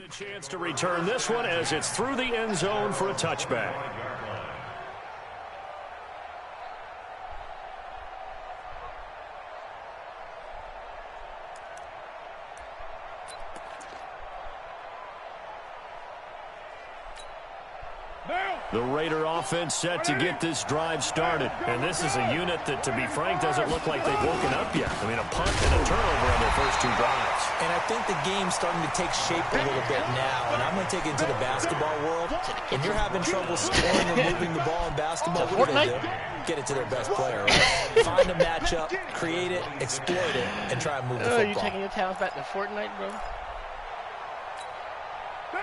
A chance to return this one as it's through the end zone for a touchback. The Raider offense set to get this drive started. And this is a unit that, to be frank, doesn't look like they've woken up yet. I mean, a punt and a turnover on their first two drives. And I think the game's starting to take shape a little bit now. And I'm going to take it into the basketball world. When you're having trouble scoring or moving the ball in basketball, what do they do? Get it to their best player, right? Find a matchup, create it, exploit it, and try and move the football. You're taking your talents back to Fortnite, bro?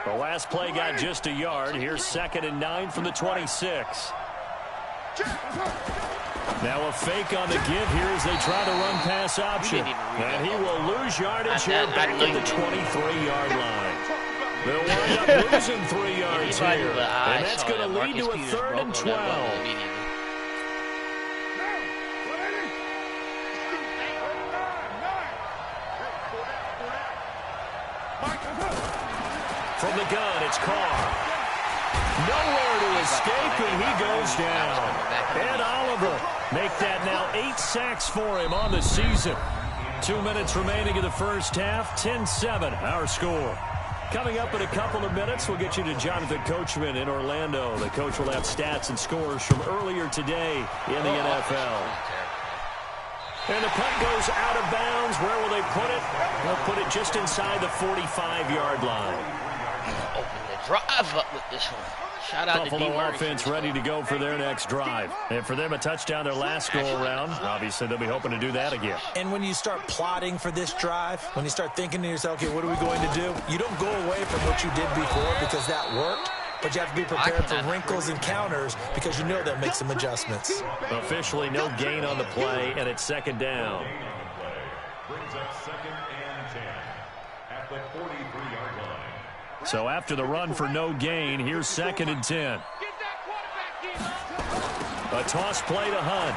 The last play got just a yard. Here's 2nd and 9 from the 26. Now a fake on the give here as they try the run-pass option. And he will lose yardage here back at the 23-yard line. They'll wind up losing 3 yards here. And that's going to lead to a 3rd and 12. From the gun, it's Carr. Nowhere to escape, and he goes down. Ed Oliver make that now 8 sacks for him on the season. 2 minutes remaining in the first half, 10-7 our score. Coming up in a couple of minutes, we'll get you to Jonathan Coachman in Orlando. The coach will have stats and scores from earlier today in the NFL. And the punt goes out of bounds. Where will they put it? They'll put it just inside the 45-yard line. Open the drive up with this one. Shout out Buffalo to D. offense ready to go for their next drive. And for them, a touchdown their last go-around. Obviously, they'll be hoping to do that again. And when you start plotting for this drive, when you start thinking to yourself, okay, what are we going to do? You don't go away from what you did before because that worked. But you have to be prepared for wrinkles and counters because you know they'll make some adjustments. Officially, no gain on the play, and it's 2nd down. Brings up 2nd and 10 at the 43-yard line. So after the run for no gain, here's 2nd and 10. A toss play to Hunt.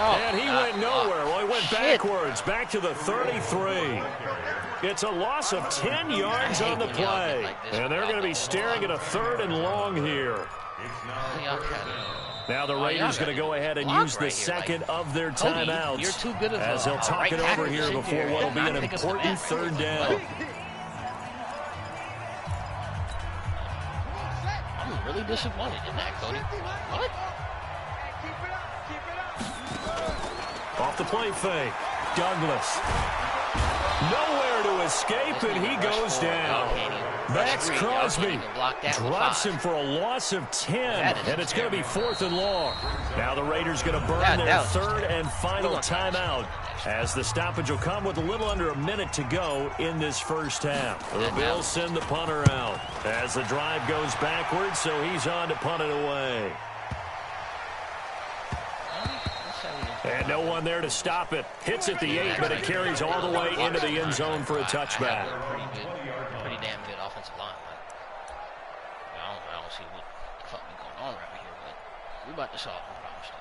And he went nowhere. Well, he went backwards, back to the 33. It's a loss of 10 yards on the play. And they're going to be staring at a 3rd and long here. Now the Raiders going to go ahead and use the second of their timeouts as they'll talk it over here before what will be an important 3rd down. I'm really disappointed in that, Cody. What? Off the play fake. Douglas. Nowhere to escape, and he goes down. Max Crosby drops him for a loss of 10, and it's going to be 4th and long. Now the Raiders going to burn their 3rd and final timeout as the stoppage will come with a little under a minute to go in this first half. The Bills send the punter out as the drive goes backwards, so he's on to punt it away. And no one there to stop it. Hits at the 8, but it carries all the way into the end zone for a touchback. Pretty damn good offensive line. I don't see what the fuck be going on right here, but we about to solve the problem still.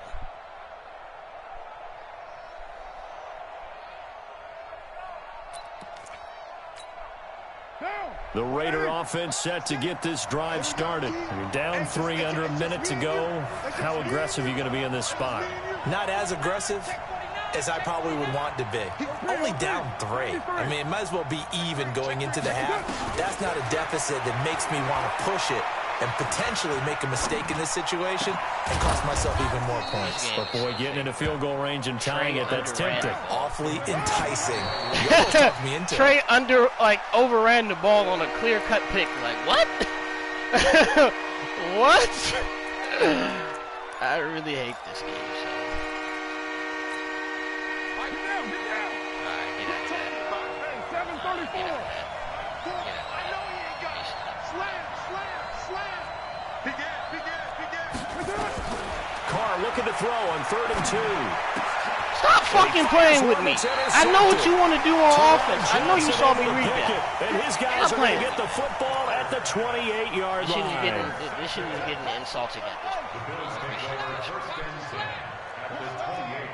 The Raider offense set to get this drive started. You're down 3, under a minute to go. How aggressive are you going to be in this spot? Not as aggressive as I probably would want to be. Only down 3. I mean, it might as well be even going into the half. That's not a deficit that makes me want to push it and potentially make a mistake in this situation and cost myself even more points. But boy, getting into field goal range and tying it, that's tempting. Awfully enticing. You almost talked me into Trey it. Overran the ball on a clear-cut pick. Like, what? What? I really hate this game, so. Carr looking to throw on 3rd and 2. Stop fucking playing with me. I know what you want to do on offense. I know you saw me read that. And his guys are going to get the football at the 28-yard line. This shit is getting insulting at this point.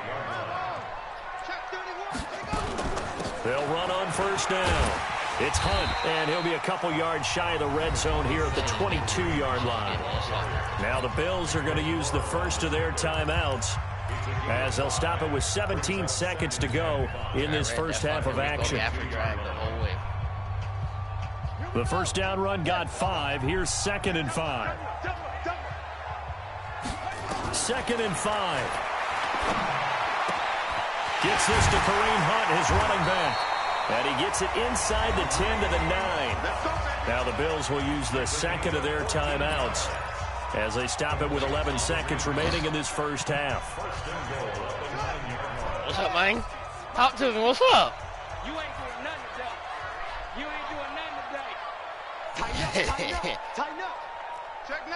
They'll run on first down. It's Hunt, and he'll be a couple yards shy of the red zone here at the 22-yard line. Now the Bills are going to use the first of their timeouts as they'll stop it with 17 seconds to go in this first half of action. The first down run got 5. Here's 2nd and 5. 2nd and 5. Gets this to Kareem Hunt, his running back. And he gets it inside the 10 to the 9. Now the Bills will use the second of their timeouts as they stop it with 11 seconds remaining in this first half. What's up, man? Talk to me. What's up? You ain't doing nothing today. You ain't doing nothing today. Tighten up, tighten up, tighten up. Check 99,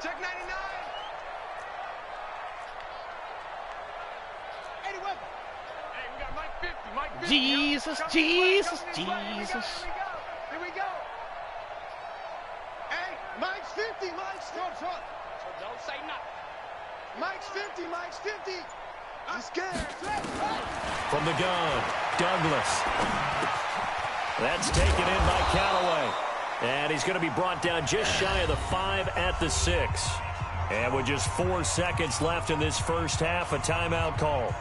check 99. 81. Hey, we got Mike 50, Mike 50. Jesus, Jesus, Jesus. Here we go. Hey, Mike's 50, Mike's 50. So don't say nothing. Mike's 50, Mike's 50. I'm scared. From the gun, Douglas. That's taken in by Callaway. And he's going to be brought down just shy of the 5 at the 6. And with just 4 seconds left in this first half, a timeout call.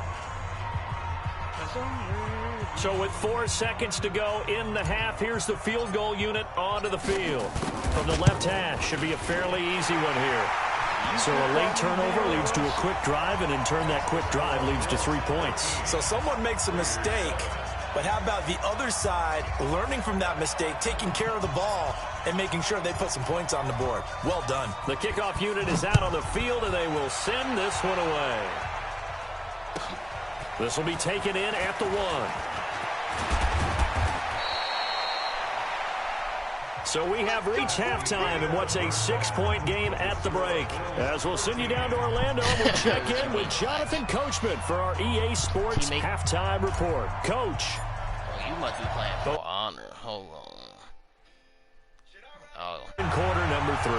So with 4 seconds to go in the half, here's the field goal unit onto the field. From the left hash, should be a fairly easy one here. So a late turnover leads to a quick drive, and in turn that quick drive leads to 3 points. So someone makes a mistake, but how about the other side learning from that mistake, taking care of the ball, and making sure they put some points on the board? Well done. The kickoff unit is out on the field, and they will send this one away. This will be taken in at the 1. So we have reached halftime in what's a 6-point game at the break. As we'll send you down to Orlando, we'll check in with Jonathan Coachman for our EA Sports halftime report. Coach. Oh, you must be playing for honor. Hold on. Oh. In quarter number 3.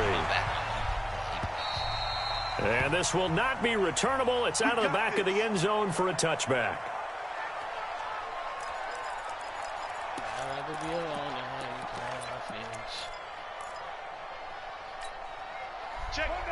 And this will not be returnable. It's out of the back of the end zone for a touchback. I'd rather be alone.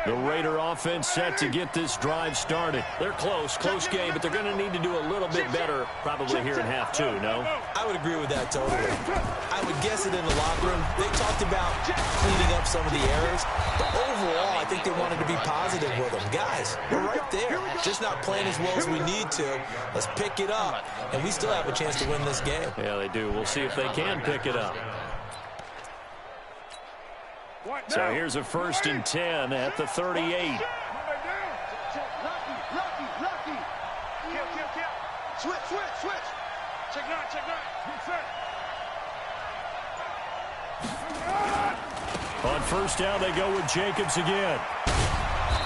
The Raider offense set to get this drive started. They're close game, but they're going to need to do a little bit better probably here in half 2, no? I would agree with that totally. I would guess it in the locker room. They talked about cleaning up some of the errors, but overall, I think they wanted to be positive with them. Guys, we're right there. Just not playing as well as we need to. Let's pick it up, and we still have a chance to win this game. Yeah, they do. We'll see if they can pick it up. So here's a 1st and 10 at the 38. Lucky. Switch. Check 9. On first down, they go with Jacobs again.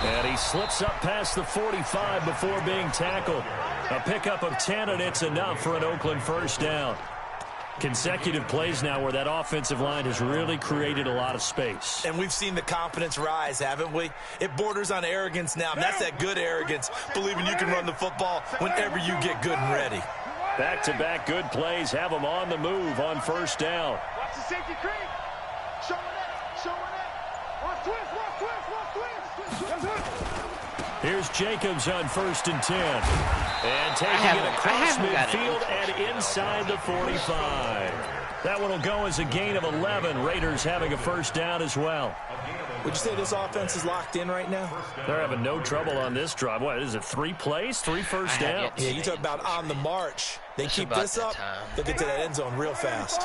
And he slips up past the 45 before being tackled. A pickup of 10, and it's enough for an Oakland first down. Consecutive plays now where that offensive line has really created a lot of space. And we've seen the confidence rise, haven't we? It borders on arrogance now, and that's that good arrogance, believing you can run the football whenever you get good and ready. Back-to-back good plays have them on the move on first down. Watch the safety creep. Showing it. Watch twist. Here's Jacobs on 1st and 10. And taking it across midfield and inside the 45. That one will go as a gain of 11. Raiders having a first down as well. Would you say this offense is locked in right now? They're having no trouble on this drive. What is it, 3 plays, 3 first downs? Yeah, you talk about on the march. They keep this up, they'll get to that end zone real fast.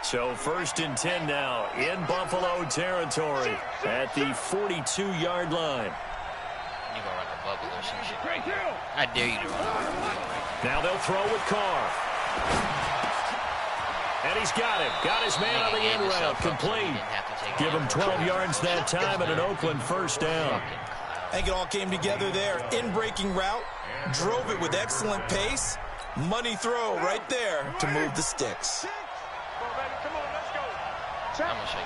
So 1st and 10 now in Buffalo territory at the 42-yard line. You gonna run a bubble or some shit right here. I dare you to run. Now they'll throw with Carr. And he's got him. Got his man on the end route. Complete. Give him 12 yards that time and an Oakland first down. I think it all came together there. In-breaking route. Drove it with excellent pace. Money throw right there to move the sticks. I'm gonna show you.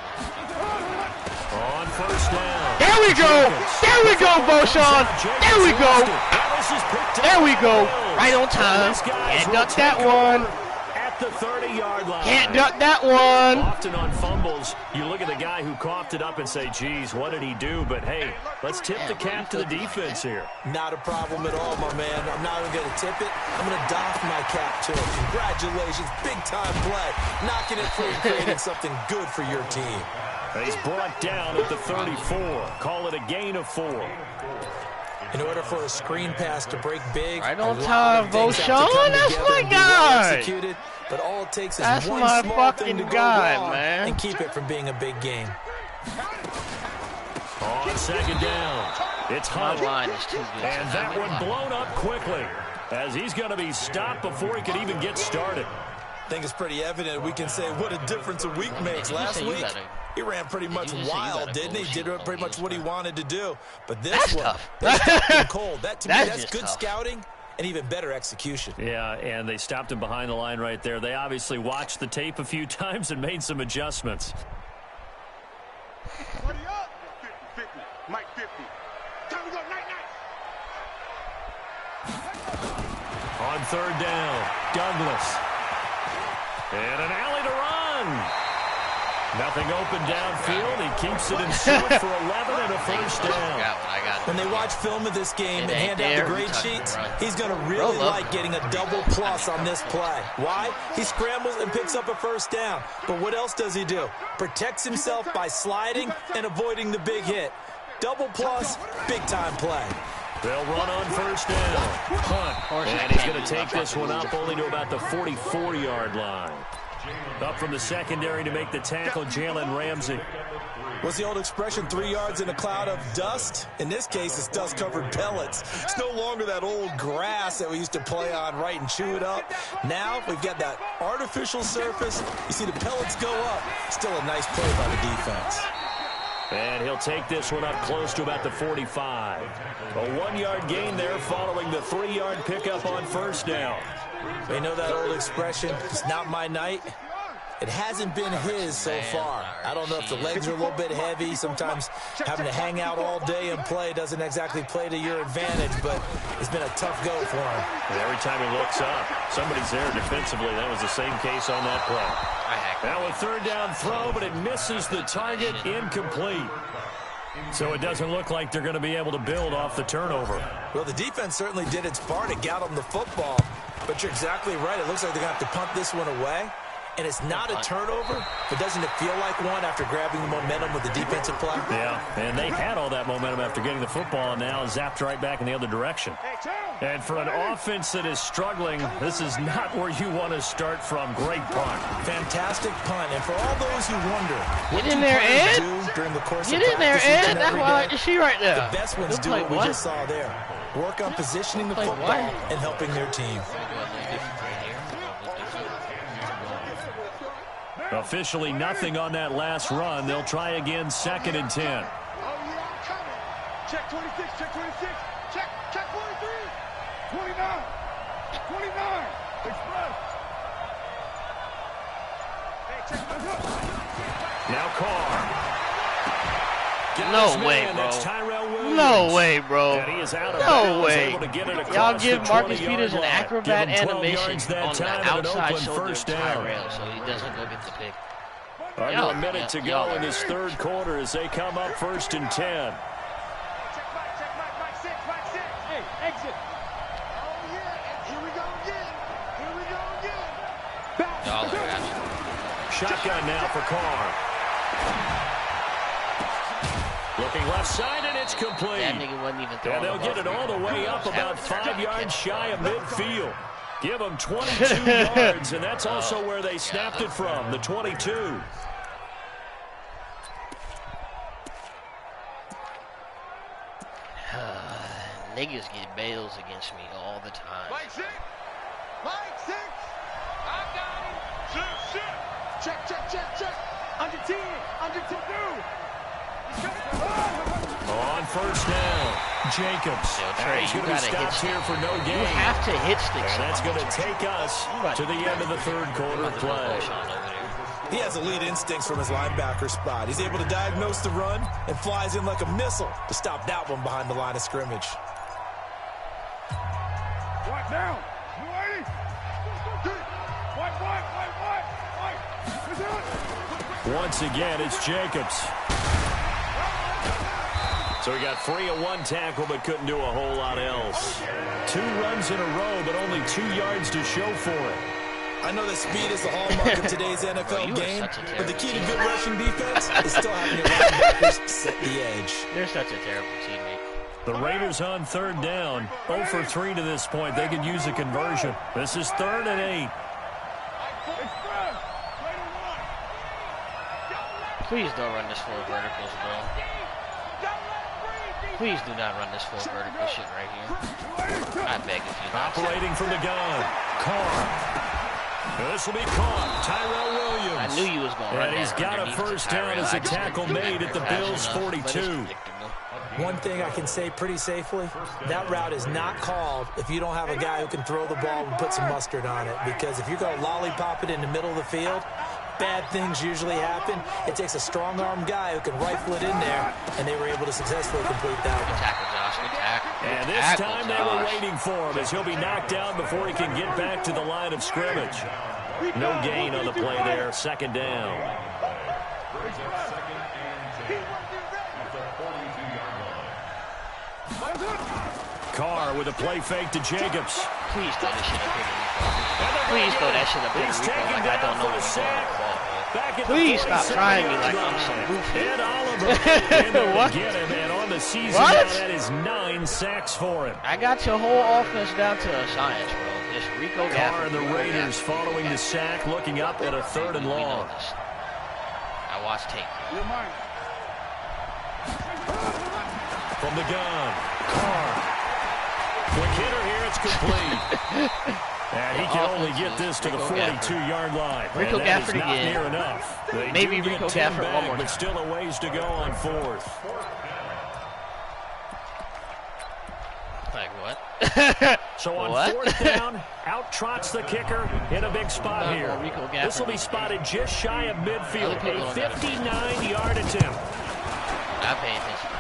On first down. There we go. There we go, Boshawn. There we go. There we go. Right on time. And got that one. At at the 30-yard line. Can't duck that one. Often on fumbles, you look at the guy who coughed it up and say, geez, what did he do? But, hey, let's tip the cap to the defense here. Not a problem at all, my man. I'm not even going to tip it. I'm going to doff my cap to him. Congratulations. Big-time play. Knocking it free and creating something good for your team. He's brought down at the 34. Call it a gain of 4. In order for a screen pass to break big, right on time, Voshawn. That's my guy. But all it takes is that's one my small fucking thing to go guy, wrong man. and keep it from being a big game. On second down, it's Hunt. Line is too good. And that one blown up quickly as he's going to be stopped before he could even get started. I think it's pretty evident we can say what a difference a week makes. Last week, he ran pretty much wild, didn't he? Did pretty much what he wanted to do. But this one, that's tough and cold. That, to me, that's good scouting and even better execution. Yeah, and they stopped him behind the line right there. They obviously watched the tape a few times and made some adjustments. Buddy up. 50, Mike 50. Time to go, night. On third down, Douglas. And an alley to run. Nothing open downfield. He keeps it himself for 11 and a first down. When they watch film of this game and hand out the grade sheets, he's going to really like getting a double plus on this play. Why? He scrambles and picks up a first down. But what else does he do? Protects himself by sliding and avoiding the big hit. Double plus, big-time play. They'll run on first down. Hunt. And he's going to take this one up only to about the 44-yard line. Up from the secondary to make the tackle, Jalen Ramsey. What's the old expression, 3 yards in a cloud of dust? In this case, it's dust-covered pellets. It's no longer that old grass that we used to play on, right, and chew it up. Now we've got that artificial surface. You see the pellets go up. Still a nice play by the defense. And he'll take this one up close to about the 45. A 1-yard gain there following the 3-yard pickup on first down. You know that old expression, it's not my night? It hasn't been his so far. I don't know if the legs are a little bit heavy. Sometimes having to hang out all day and play doesn't exactly play to your advantage, but it's been a tough go for him. And every time he looks up, somebody's there defensively. That was the same case on that play. Now a third down throw, but it misses the target, incomplete. So it doesn't look like they're going to be able to build off the turnover. Well, the defense certainly did its part to get them the football, but you're exactly right. It looks like they're going to have to punt this one away. And it's not a turnover, but doesn't it feel like one after grabbing the momentum with the defensive play? Yeah, and they had all that momentum after getting the football and now zapped right back in the other direction. And for an offense that is struggling, this is not where you want to start from. Great punt. Fantastic punt. And for all those who wonder what get in there, Ed. do during the course get of in there, Ed. That's what I like to see right there. The best ones do what we just saw there. Work on positioning the football and helping their team. Officially nothing on that last run. They'll try again, 2nd and 10. Oh, yeah, I'm coming. Check 26, check 26. Check 43. 29. 29. Express. Hey, check my hook. Now Carr. No way, bro. No way, bro. And he is out of no way. Y'all give Marcus Peters an acrobat animation on the outside shoulder first down. Tyrell so he doesn't go get the pick. Under a minute to go in this third quarter as they come up 1st and 10. Check Mike 6. Hey, exit. Oh, yeah. Here we go again. Shotgun now for Carr. Looking left side, and it's complete. That nigga wasn't even throwing. And they'll get it all the way up about 5 yards shy of midfield. Give them 22 yards, and that's also where they snapped it from, the 22. Niggas get bails against me all the time. Mike 6. I got him. Check. Under 10. Under 10. On first down, Jacobs. He's going to be stopped here for no gain. You have to hit sticks. And that's going to take us to the end of the third quarter play. He has elite instincts from his linebacker spot. He's able to diagnose the run and flies in like a missile to stop that one behind the line of scrimmage. White down. 280. White. Once again, it's Jacobs. So he got free of one tackle but couldn't do a whole lot else. 2 runs in a row, but only 2 yards to show for it. I know that speed is the hallmark of today's NFL game, but the key to good rushing defense is still having your linebackers set the edge. They're such a terrible teammate. The Raiders on 3rd down. 0 for 3 to this point. They could use a conversion. This is 3rd and 8. Please don't run this full verticals, bro. Please do not run this full vertical shit right here. I beg of you. Operating from the gun. Carr. This will be caught. Tyrell Williams. I knew you was going to run that. And he's got a first down as a tackle made at the Bills' 42. One thing I can say pretty safely, that route is not called if you don't have a guy who can throw the ball and put some mustard on it. Because if you're going to lollipop it in the middle of the field, bad things usually happen. It takes a strong-arm guy who can rifle it in there, and they were able to successfully complete that one. Good tackle, Josh. Good tackle. And this time they were waiting for him as he'll be knocked down before he can get back to the line of scrimmage. No gain on the play there. 2nd down. Carr with a play fake to Jacobs. Please throw this shit up here to Rico. Please throw that shit up here to Rico like I don't know what you're doing. Please stop trying me like I'm some goofy. Ed Oliver What? get him, and on the season What? now, that is 9 sacks for him. I got your whole offense down to a science, bro. Just Rico Carr and the Rico Raiders Gafford, following Rico the sack, looking up at a 3rd and We know long. this. I watched tape. From the gun, Carr. Quick hitter here, it's complete. And he can only get this to the 42-yard line. Rico and that is Gafford not again. near enough. They Maybe do get Rico 10 Gafford back, one more but time. still a ways to go on 4th. Like what? So on What? 4th down, out trots the kicker in a big spot here. Rico Gafford. This will be spotted just shy of midfield. Other people A don't gotta 59-yard attempt. I pay attention.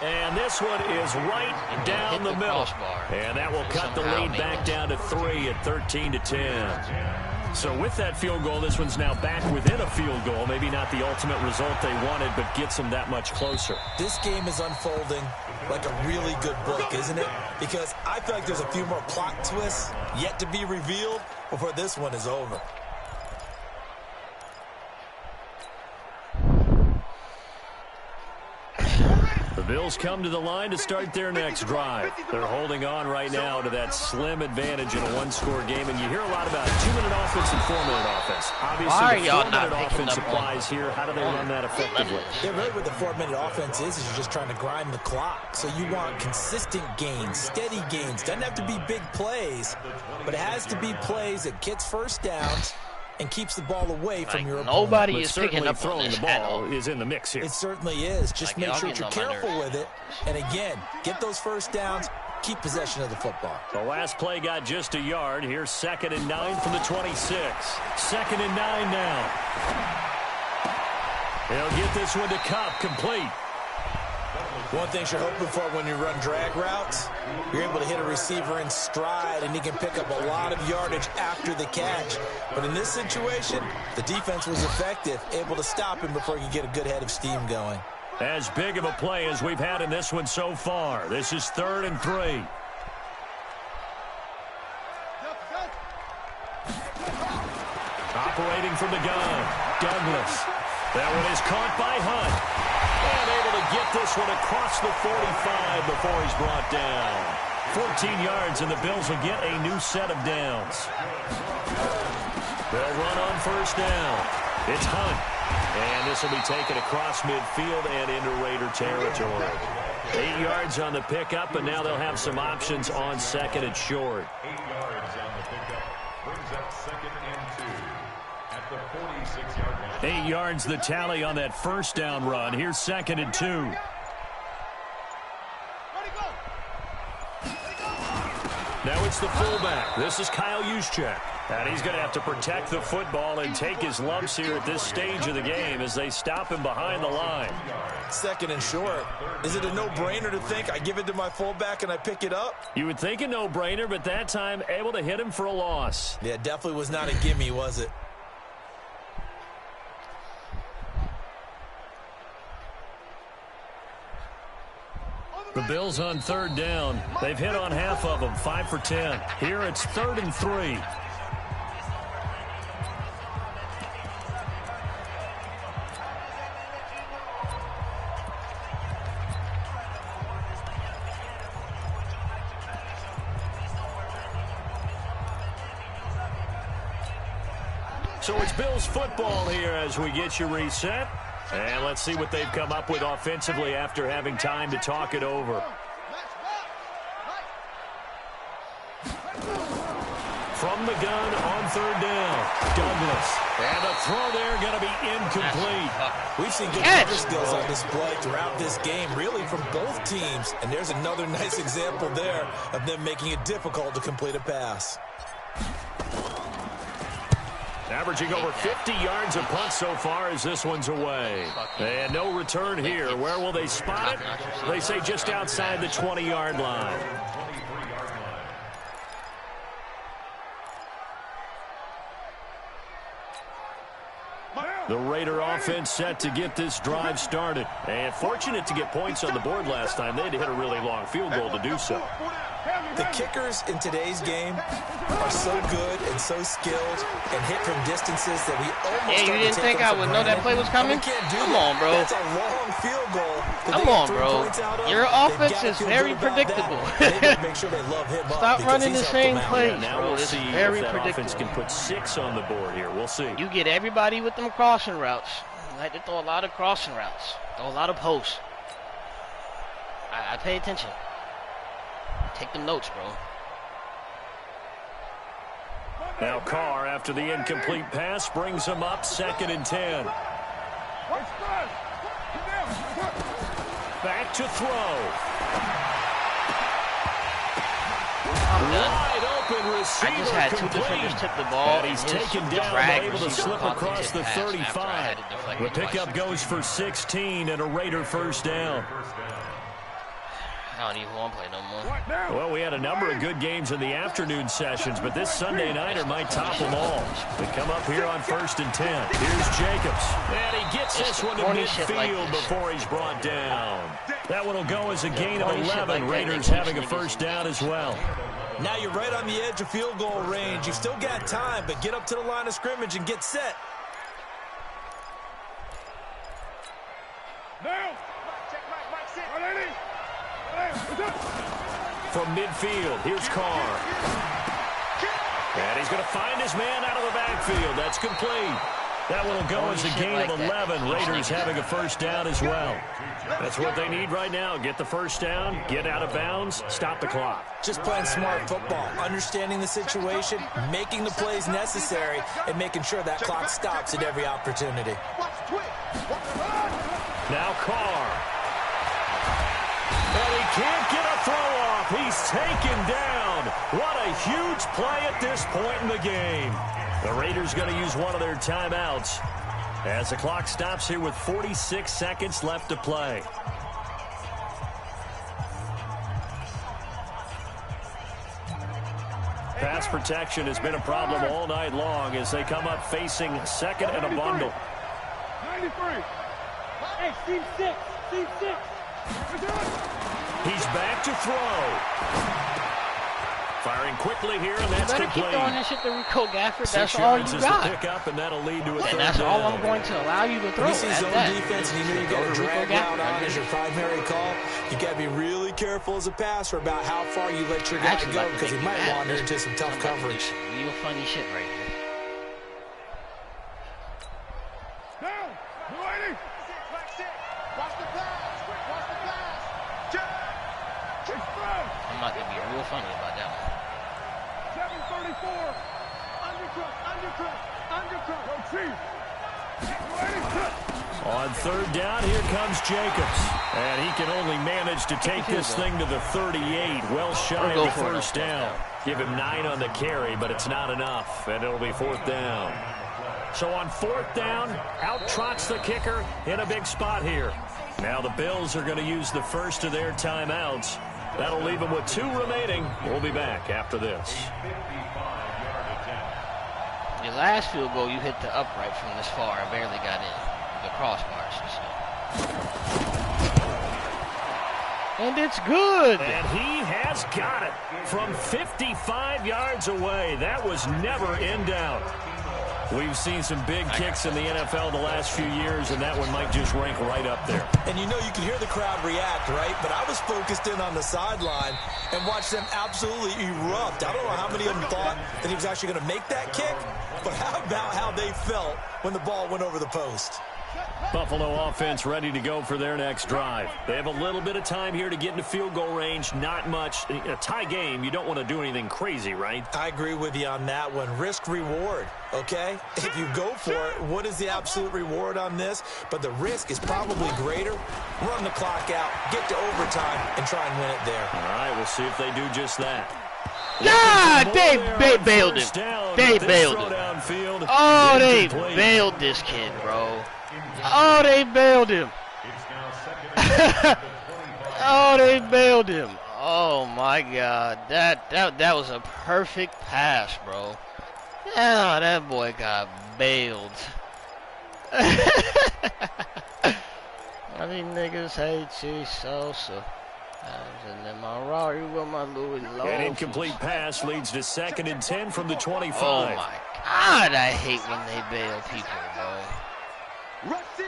And this one is right down the middle. And that will cut the lead back down to 3 at 13-10. So with that field goal, this one's now back within a field goal. Maybe not the ultimate result they wanted, but gets them that much closer. This game is unfolding like a really good book, isn't it? Because I feel like there's a few more plot twists yet to be revealed before this one is over. The Bills come to the line to start their next drive. They're holding on right now to that slim advantage in a one-score game, and you hear a lot about 2-minute offense and 4-minute offense. Obviously, the 4-minute offense applies here. How do they run that effectively? Yeah, really what the 4-minute offense is you're just trying to grind the clock. So you want consistent gains, steady gains. Doesn't have to be big plays, but it has to be plays that gets first downs and keeps the ball away from your opponent. Nobody But is picking up throwing on this the ball is in the mix here. It certainly is. Just Like, make sure y'all that you're getting on my careful nerves. with it. And again, get those first downs, keep possession of the football. The last play got just a yard. Here's 2nd and 9 from the 26. 2nd and 9 now. He'll get this one to Cup, complete. One thing you're hoping for when you run drag routes, you're able to hit a receiver in stride, and he can pick up a lot of yardage after the catch. But in this situation, the defense was effective, able to stop him before he could get a good head of steam going. As big of a play as we've had in this one so far. This is 3rd and 3. Operating from the gun, Douglas. That one is caught by Hunt. And able to get this one across the 45 before he's brought down. 14 yards, and the Bills will get a new set of downs. They'll run on first down. It's Hunt. And this will be taken across midfield and into Raider territory. 8 yards on the pickup, and now they'll have some options on 2nd and short. 8 yards on the pickup. Brings up 2nd and 2 at the 46-yard line. 8 yards the tally on that first down run. Here's 2nd and 2. Now it's the fullback. This is Kyle Juszczyk. And he's going to have to protect the football and take his lumps here at this stage of the game as they stop him behind the line. 2nd and short. Is it a no-brainer to think I give it to my fullback and I pick it up? You would think a no-brainer, but that time able to hit him for a loss. Yeah, definitely was not a gimme, was it? The Bills on third down. They've hit on half of them, 5 for 10. Here it's 3rd and 3. So it's Bills football here as we get you reset. And let's see what they've come up with offensively after having time to talk it over. From the gun on third down, Douglas. And the throw there going to be incomplete. We've seen good cover skills on display throughout this game, really from both teams. And there's another nice example there of them making it difficult to complete a pass. Averaging over 50 yards a punt so far as this one's away. And no return here. Where will they spot it? They say just outside the 20-yard line. The Raider offense set to get this drive started. And fortunate to get points on the board last time. They had to hit a really long field goal to do so. The kickers in today's game are so good and so skilled and hit from distances that we almost you didn't think I would know that play was coming? Come on, bro. That's a long field goal. Come on, bro. Your offense is very predictable. Make sure they love him. Stop running the same plays, now bro. we'll It's see very if that predictable. offense can put 6 on the board here. We'll see. You get everybody with them crossing routes. You like to throw a lot of crossing routes. Throw a lot of posts. I pay attention. Take them notes, bro. Now Carr, after the incomplete pass, brings him up 2nd and 10. Back to throw. I'm done. Wide open receiver. I just had 2 defenders tip the ball. And he's taken down, but able to slip across the 35. The pickup goes for 16 and a Raider first down. I don't even want to play no more. Well, we had a number of good games in the afternoon sessions, but this Sunday nighter might top them all. They come up here on 1st and 10. Here's Jacobs. And he gets this one to midfield before he's brought down. That one will go as a gain of 11. Raiders having a first down as well. Now you're right on the edge of field goal range. You've still got time, but get up to the line of scrimmage and get set. Now. Check Mike, sit. From midfield, here's Carr. And he's going to find his man out of the backfield. That's complete. That one will go as a gain of 11. Raiders having a first down as well. That's what they need right now. Get the first down, get out of bounds, stop the clock. Just playing smart football, understanding the situation, making the plays necessary, and making sure that clock stops at every opportunity. Now Carr. And he can't get a throw off. He's taken down. What a huge play at this point in the game. The Raiders going to use one of their timeouts as the clock stops here with 46 seconds left to play. Pass protection has been a problem all night long as they come up facing 2nd and a bundle. 93. Hey, Steve 6. Steve 6. He's back to throw. Firing quickly here, and that's complete. complete. Keep throwing this shit to Rico Gafford. 6 That's all yards you is got. the pickup, and that'll lead to a third And that's all down. I'm going to allow you to throw. When you see zone defense and you know you got a drag Gafford route on as your primary call, you got to be really careful as a passer about how far you let your guy go because he might wander into some tough coverage. Real funny shit right here. Down. Watch the pass. Watch the pass. I'm not going to be real funny about that one. 734. Undercut. Go Chief. On third down, here comes Jacobs. And he can only manage to take this thing to the 38. Well shy of the first down. Give him 9 on the carry, but it's not enough. And it'll be 4th down. So on 4th down, out trots the kicker in a big spot here. Now the Bills are going to use the first of their timeouts. That'll leave them with 2 remaining. We'll be back after this. Your last field goal, you hit the upright from this far and barely got in. The crossbars. So. And it's good. And he has got it from 55 yards away. That was never in doubt. We've seen some big kicks in the NFL the last few years, and that one might just rank right up there. And you know, you can hear the crowd react, right? But I was focused in on the sideline and watched them absolutely erupt. I don't know how many of them thought that he was actually going to make that kick, but how about how they felt when the ball went over the post? Buffalo offense ready to go for their next drive. They have a little bit of time here to get into field goal range, not much. A tie game, you don't want to do anything crazy, right? I agree with you on that one. Risk reward, okay? If you go for it, what is the absolute reward on this? But the risk is probably greater. Run the clock out, get to overtime, and try and win it there. All right, we'll see if they do just that. God, they bailed him. They bailed him. Oh, they bailed this kid, bro. Oh, they bailed him. Oh, they bailed him. Oh, my God. That was a perfect pass, bro. Yeah, that boy got bailed. I mean, niggas hate you so. And then my Rari with my Louis Lowe. An incomplete pass leads to 2nd and 10 from the 25. Oh, my God. I hate when they bail people, bro. Rush in.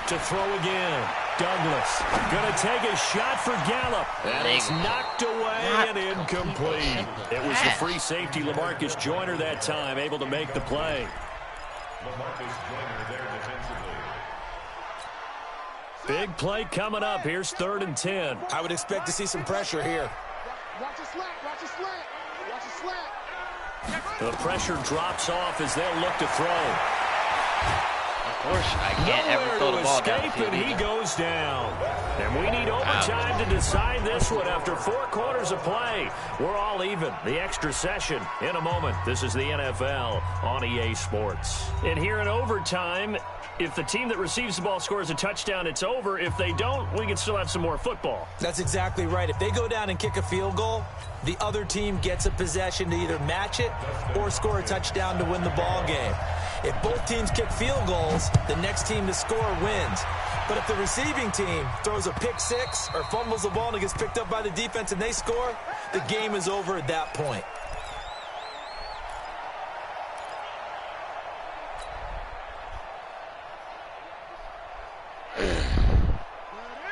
To throw again. Douglas going to take a shot for Gallup. And it's knocked away and incomplete. It was the free safety, LaMarcus Joyner, that time, able to make the play. LaMarcus Joyner there defensively. Big play coming up. Here's 3rd and 10. I would expect to see some pressure here. Watch a slant. The pressure drops off as they'll look to throw. Of course, I can't ever throw the ball down the field. And he goes down. And we need overtime to decide this one after 4 quarters of play. We're all even. The extra session in a moment. This is the NFL on EA Sports. And here in overtime, if the team that receives the ball scores a touchdown, it's over. If they don't, we can still have some more football. That's exactly right. If they go down and kick a field goal, the other team gets a possession to either match it or score a touchdown to win the ball game. If both teams kick field goals, the next team to score wins. But if the receiving team throws a pick six or fumbles the ball and it gets picked up by the defense and they score, the game is over at that point.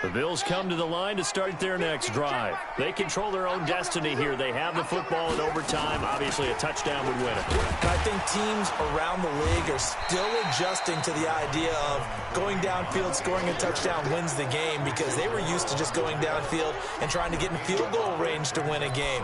The Bills come to the line to start their next drive. They control their own destiny here. They have the football in overtime. Obviously, a touchdown would win it. I think teams around the league are still adjusting to the idea of going downfield, scoring a touchdown wins the game because they were used to just going downfield and trying to get in field goal range to win a game.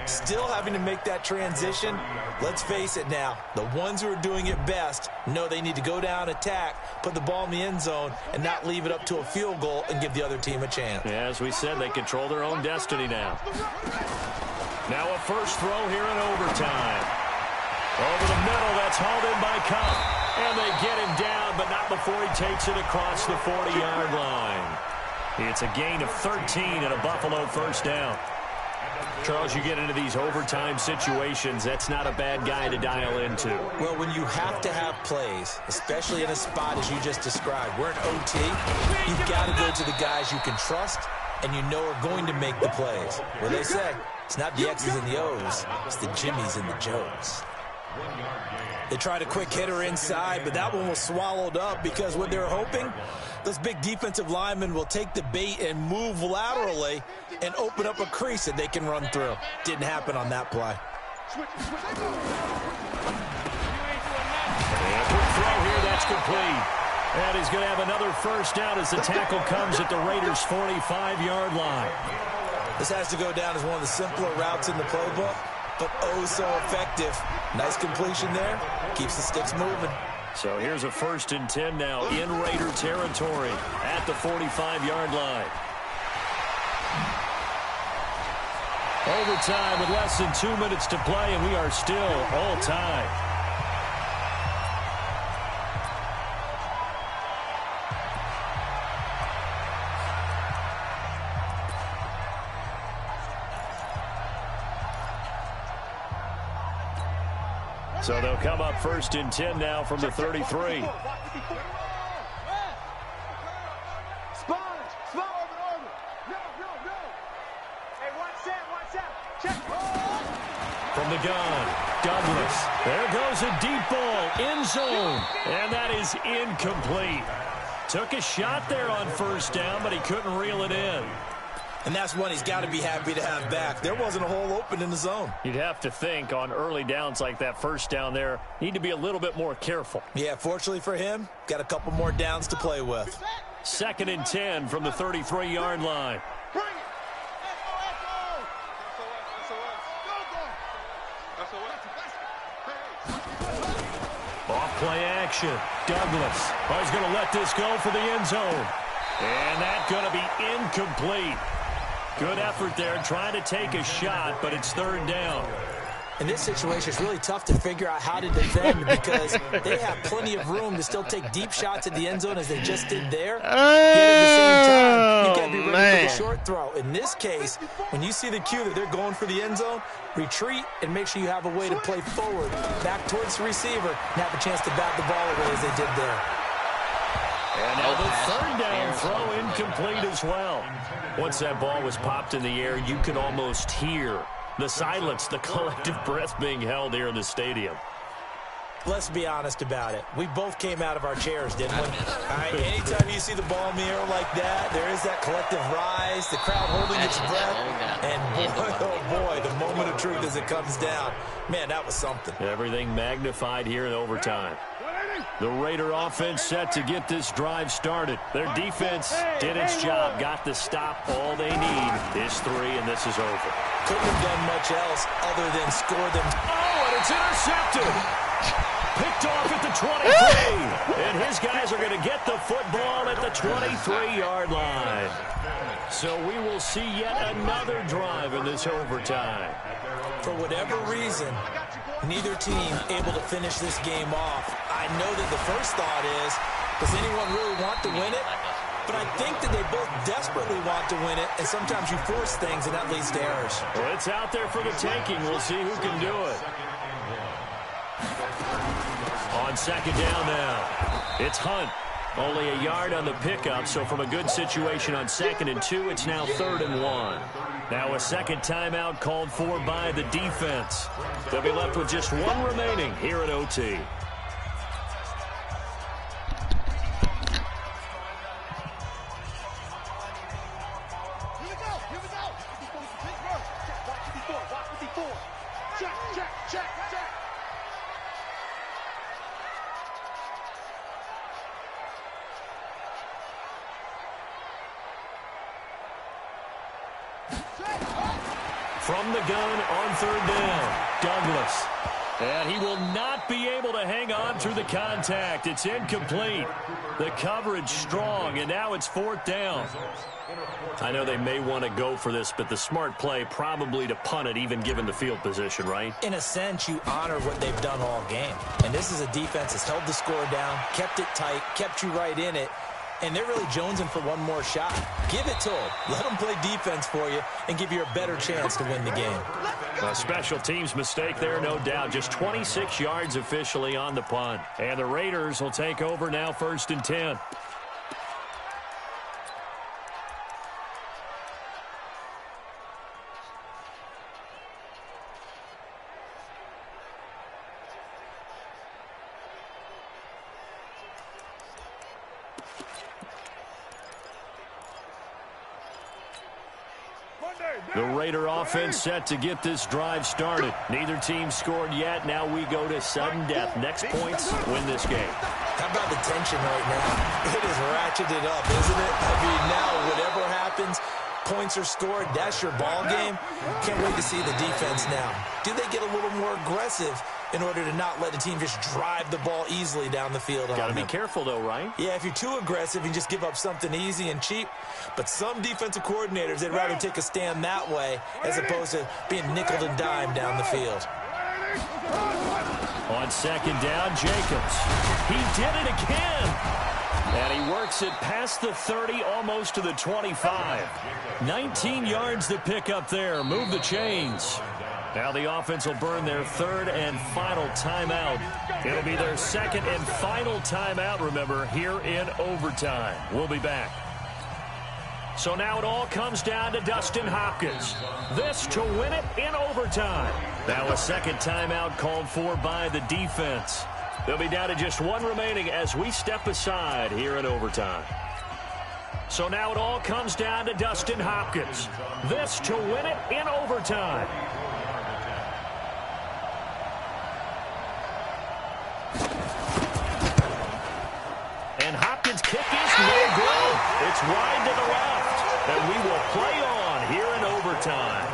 Still having to make that transition. Let's face it now, the ones who are doing it best know they need to go down, attack, put the ball in the end zone, and not leave it up to a field goal and give the other team a chance. Yeah, as we said, they control their own destiny now. Now a first throw here in overtime. Over the middle, that's hauled in by Cup. And they get him down, but not before he takes it across the 40-yard line. It's a gain of 13 and a Buffalo first down. Charles, you get into these overtime situations, that's not a bad guy to dial into. Well, when you have to have plays, especially in a spot as you just described, we're in OT, you've got to go to the guys you can trust and you know are going to make the plays. What do they say? It's not the X's and the O's, it's the Jimmies and the Joes. They tried a quick hitter inside, but that one was swallowed up because what they're hoping, those big defensive linemen will take the bait and move laterally and open up a crease that they can run through. Didn't happen on that play. And a quick throw here, that's complete. And he's going to have another first down as the tackle comes at the Raiders' 45-yard line. This has to go down as one of the simpler routes in the playbook, but oh so effective. Nice completion there. Keeps the sticks moving. So here's a 1st and 10 now in Raider territory at the 45-yard line. Overtime with less than 2 minutes to play, and we are still all tied. So they'll come up 1st and 10 now from the 33. From the gun, Douglas. There goes a deep ball, end zone, and that is incomplete. Took a shot there on first down, but he couldn't reel it in. And that's one he's got to be happy to have back. There wasn't a hole open in the zone. You'd have to think on early downs like that first down there, need to be a little bit more careful. Yeah, fortunately for him, got a couple more downs to play with. 2nd and 10 from the 33-yard line. Off play action. Douglas. Oh, he's going to let this go for the end zone. And that's going to be incomplete. Good effort there trying to take a shot, but it's 3rd down. In this situation, it's really tough to figure out how to defend because they have plenty of room to still take deep shots at the end zone as they just did there. Yet at the same time, you got to be ready for the short throw. In this case, when you see the cue that they're going for the end zone, retreat and make sure you have a way to play forward, back towards the receiver, and have a chance to bat the ball away as they did there. And now the 3rd down throw incomplete as well. Once that ball was popped in the air, you could almost hear the silence, the collective breath being held here in the stadium. Let's be honest about it. We both came out of our chairs, didn't we? All right, anytime you see the ball in the air like that, there is that collective rise, the crowd holding its breath, and boy, oh boy, the moment of truth as it comes down. Man, that was something. Everything magnified here in overtime. The Raider offense set to get this drive started. Their defense did its job, got the stop. All they need is 3, and this is over. Couldn't have done much else other than score them. Oh, and it's intercepted. Picked off at the 23. And his guys are going to get the football at the 23-yard line. So we will see yet another drive in this overtime. For whatever reason, neither team able to finish this game off. I know that the first thought is, does anyone really want to win it? But I think that they both desperately want to win it, and sometimes you force things, and that leads to errors. Well, it's out there for the taking. We'll see who can do it. On 2nd down now, it's Hunt. Only a yard on the pickup, so from a good situation on 2nd and 2, it's now 3rd and 1. Now a second timeout called for by the defense. They'll be left with just 1 remaining here at OT. From the gun on 3rd down, Douglas. And he will not be able to hang on through the contact. It's incomplete. The coverage strong, and now it's 4th down. I know they may want to go for this, but the smart play probably to punt it, even given the field position, right? In a sense, you honor what they've done all game. And this is a defense that's held the score down, kept it tight, kept you right in it. And they're really jonesing for one more shot. Give it to them. Let them play defense for you and give you a better chance to win the game. A special teams mistake there, no doubt. Just 26 yards officially on the punt. And the Raiders will take over now 1st and 10. The Raider offense set to get this drive started. Neither team scored yet. Now we go to sudden death. Next points win this game. How about the tension right now? It is ratcheted up, isn't it? I mean, now whatever happens, points are scored. That's your ball game. Can't wait to see the defense now. Do they get a little more aggressive in order to not let the team just drive the ball easily down the field? Got to be careful, though, right? Yeah, if you're too aggressive, you just give up something easy and cheap. But some defensive coordinators, they'd rather take a stand that way as opposed to being nickel and dime down the field. On 2nd down, Jacobs. He did it again. And he works it past the 30, almost to the 25. 19 yards to pick up there. Move the chains. Now the offense will burn their 3rd and final timeout. It'll be their 2nd and final timeout, remember, here in overtime. We'll be back. So now it all comes down to Dustin Hopkins. This to win it in overtime. Now a second timeout called for by the defense. They'll be down to just one remaining as we step aside here in overtime. So now it all comes down to Dustin Hopkins. This to win it in overtime. And Hopkins' kick is no good. It's wide to the left. And we will play on here in overtime.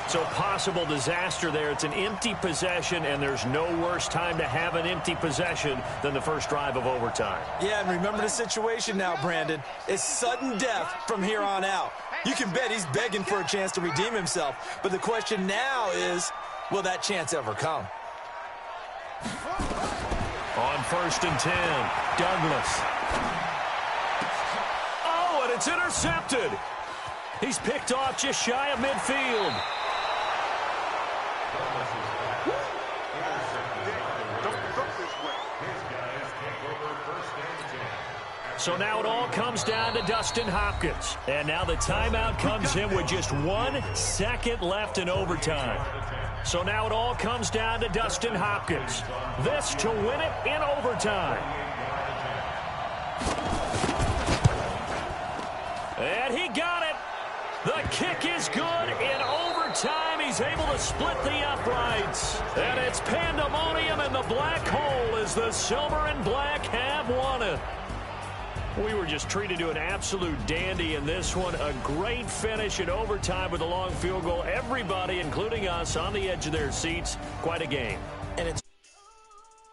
So possible disaster there. It's an empty possession, and there's no worse time to have an empty possession than the first drive of overtime. Yeah, and remember the situation now, Brandon. It's sudden death from here on out. You can bet he's begging for a chance to redeem himself. But the question now is, will that chance ever come? On 1st and 10, Douglas. Oh, and it's intercepted. He's picked off just shy of midfield. So now it all comes down to Dustin Hopkins. And now the timeout comes in with just 1 second left in overtime. So now it all comes down to Dustin Hopkins. This to win it in overtime. And he got it. The kick is good in overtime. He's able to split the uprights. And it's pandemonium in the black hole as the silver and black have won it. We were just treated to an absolute dandy in this one. A great finish in overtime with a long field goal. Everybody, including us, on the edge of their seats. Quite a game.